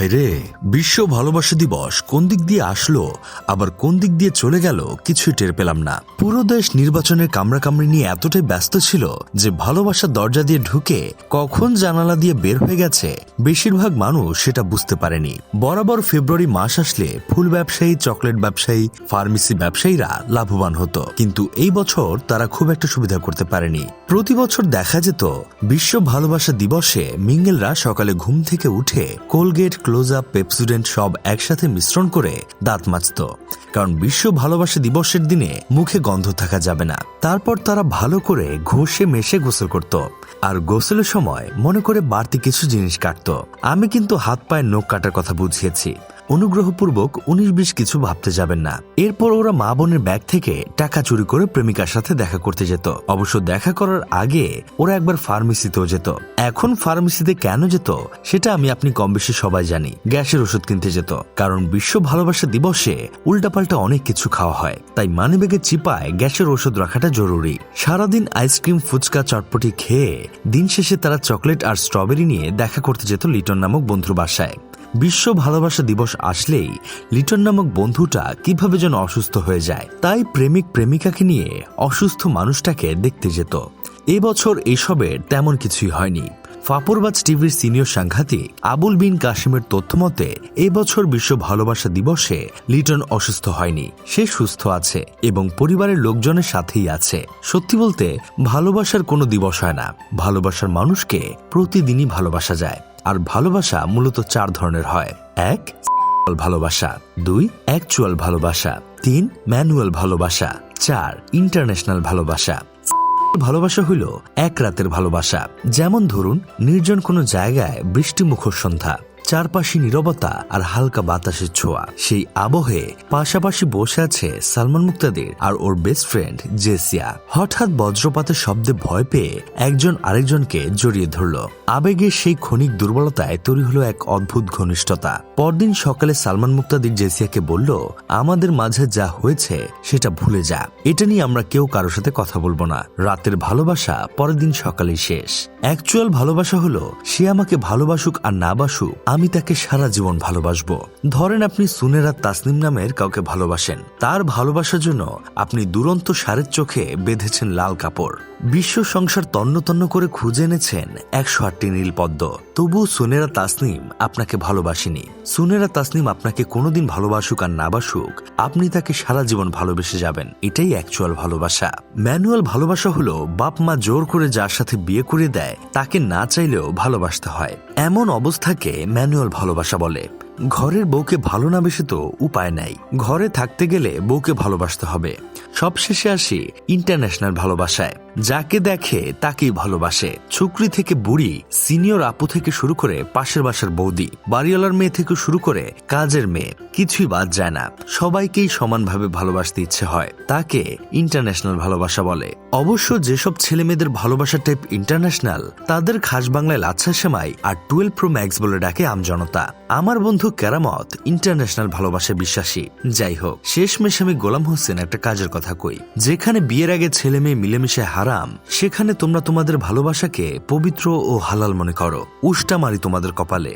ভাইরে, বিশ্ব ভালোবাসা দিবস কোন দিক দিয়ে আসলো আবার কোন দিক দিয়ে চলে গেল কিছুই টের পেলাম না। পুরো দেশ নির্বাচনের কামড়াকামড়ি নিয়ে এতটাই ব্যস্ত ছিল যে ভালোবাসার দরজা দিয়ে ঢুকে কখন জানালা দিয়ে বের হয়ে গেছে বেশিরভাগ মানুষ সেটা বুঝতে পারেনি। বরাবর ফেব্রুয়ারি মাস আসলে ফুল ব্যবসায়ী, চকলেট ব্যবসায়ী, ফার্মেসি ব্যবসায়ীরা লাভবান হতো, কিন্তু এই বছর তারা খুব একটা সুবিধা করতে পারেনি। প্রতি বছর দেখা যেত বিশ্ব ভালোবাসা দিবসে মিঙ্গেলরা সকালে ঘুম থেকে উঠে কোলগেট, ক্লোজ আপ, পেপসুডেন্ট সব একসাথে মিশ্রণ করে দাঁত মাজত, কারণ বিশ্ব ভালোবাসা দিবসের দিনে মুখে গন্ধ থাকা যাবে না। তারপর তারা ভালো করে ঘষে মেশে গোসল করত, আর গোসলের সময় মনে করে বাড়তি কিছু জিনিস কাটত। আমি কিন্তু হাত পায়ের নখ কাটার কথা বুঝিয়েছি, অনুগ্রহপূর্বক 19-20 কিছু ভাবতে যাবেন না। এরপর ওরা মা বোনের ব্যাগ থেকে টাকা চুরি করে প্রেমিকার সাথে দেখা করতে যেত। অবশ্য দেখা করার আগে ওরা একবার ফার্মেসিতেও যেত। এখন ফার্মেসিতে কেন যেত সেটা আমি আপনি কম বেশি সবাই জানি। গ্যাসের ওষুধ কিনতে যেত, কারণ বিশ্ব ভালোবাসা দিবসে উল্টাপাল্টা অনেক কিছু খাওয়া হয়, তাই মানিব্যাগের চিপায় গ্যাসের ওষুধ রাখাটা জরুরি। সারাদিন আইসক্রিম, ফুচকা, চটপটি খেয়ে দিন শেষে তারা চকলেট আর স্ট্রবেরি নিয়ে দেখা করতে যেত লিটন নামক বন্ধুর বাসায়। বিশ্ব ভালোবাসা দিবস আসলেই লিটন নামক বন্ধুটা কিভাবে যেন অসুস্থ হয়ে যায়, তাই প্রেমিক প্রেমিকাকে নিয়ে অসুস্থ মানুষটাকে দেখতে যেত। এবছর এসবের তেমন কিছুই হয়নি। ফাপরবাজ টিভির সিনিয়র সাংঘাতিক আবুল বিন কাশিমের তথ্য মতে এবছর বিশ্ব ভালোবাসা দিবসে লিটন অসুস্থ হয়নি, সে সুস্থ আছে এবং পরিবারের লোকজনের সাথেই আছে। সত্যি বলতে ভালোবাসার কোনো দিবস হয় না, ভালোবাসার মানুষকে প্রতিদিনই ভালোবাসা যায়। আর ভালোবাসা মূলত 4 ধরনের হয়। 1 ভালোবাসা, 2 অ্যাকচুয়াল ভালোবাসা, 3 ম্যানুয়াল ভালোবাসা, 4 ইন্টারন্যাশনাল ভালোবাসা। ভালোবাসা হইল এক রাতের ভালোবাসা, যেমন ধরুন নির্জন কোনো জায়গায় বৃষ্টিমুখর সন্ধ্যা, চারপাশে নীরবতা আর হালকা বাতাসের ছোঁয়া। সেই আবহে পাশাপাশি বসে আছে সালমান মুক্তাদির আর ওর বেস্ট ফ্রেন্ড জেসিয়া। হঠাৎ বজ্রপাতের শব্দে ভয় পেয়ে একজন আরেকজনকে জড়িয়ে ধরল। আবেগের সেই ক্ষণিক দুর্বলতায় তৈরি হলো এক অদ্ভুত ঘনিষ্ঠতা। পরদিন সকালে সালমান মুক্তাদির জেসিয়াকে বলল, আমাদের মাঝে যা হয়েছে সেটা ভুলে যা, এটা নিয়ে আমরা কেউ কারোর সাথে কথা বলবো না। রাতের ভালোবাসা পরের দিন সকালেই শেষ। অ্যাকচুয়াল ভালোবাসা হলো সে আমাকে ভালোবাসুক আর না বাসুক, আমি তাকে সারা জীবন ভালোবাসবো। ধরেন আপনি সুনেরা তাসনিম নামের কাউকে ভালোবাসেন, তার ভালোবাসার জন্য আপনি দুরন্ত ষাঁড়ের চোখে বেঁধেছেন লাল কাপড়, বিশ্ব সংসার তন্ন তন্ন করে খুঁজে এনেছেন 108টি নীল পদ্ম, তবু সুনেরা তাসনিম আপনাকে ভালোবাসেনি। সুনেরা তাসনিম আপনাকে কোনোদিন ভালোবাসুক আর না বাসুক, আপনি তাকে সারা জীবন ভালোবেসে যাবেন। এটাই অ্যাকচুয়াল ভালোবাসা। ম্যানুয়াল ভালোবাসা হলো বাপ মা জোর করে যার সাথে বিয়ে করে দেয় তাকে না চাইলেও ভালোবাসতে হয়, এমন অবস্থাকে ম্যানুয়াল ভালোবাসা বলে। ঘরের বউকে ভালো না বেশি তো উপায় নাই, ঘরে থাকতে গেলে বউকে ভালোবাসতে হবে। সবশেষে আসি ইন্টারন্যাশনাল ভালোবাসায়, যাকে দেখে তাকেই ভালোবাসে। ছুকরি থেকে বুড়ি, সিনিয়র আপু থেকে শুরু করে পাশের বাসার বৌদি, বাড়িওয়ালার মেয়ে থেকে শুরু করে কাজের মেয়ে, কিছুই বাদ যায় না। সবাইকেই সমানভাবে ভালোবাসতে ইচ্ছে হয়, তাকে ইন্টারন্যাশনাল ভালোবাসা বলে। অবশ্য যেসব ছেলে মেয়েদের ভালোবাসার টাইপ ইন্টারন্যাশনাল, তাদের খাস বাংলায় লাচ্ছা সেমাই আর 12 প্রো ম্যাক্স বলে ডাকে আমজনতা। আমার বন্ধু কেরামত ইন্টারন্যাশনাল ভালোবাসায় বিশ্বাসী। যাই হোক, শেষমেশ আমি গোলাম হোসেন একটা কাজের কথা কই, যেখানে বিয়ের আগে ছেলে মেয়ে মিলেমিশে হারাম, সেখানে তোমরা তোমাদের ভালোবাসাকে পবিত্র ও হালাল মনে করো। উষ্টা মারি তোমাদের কপালে।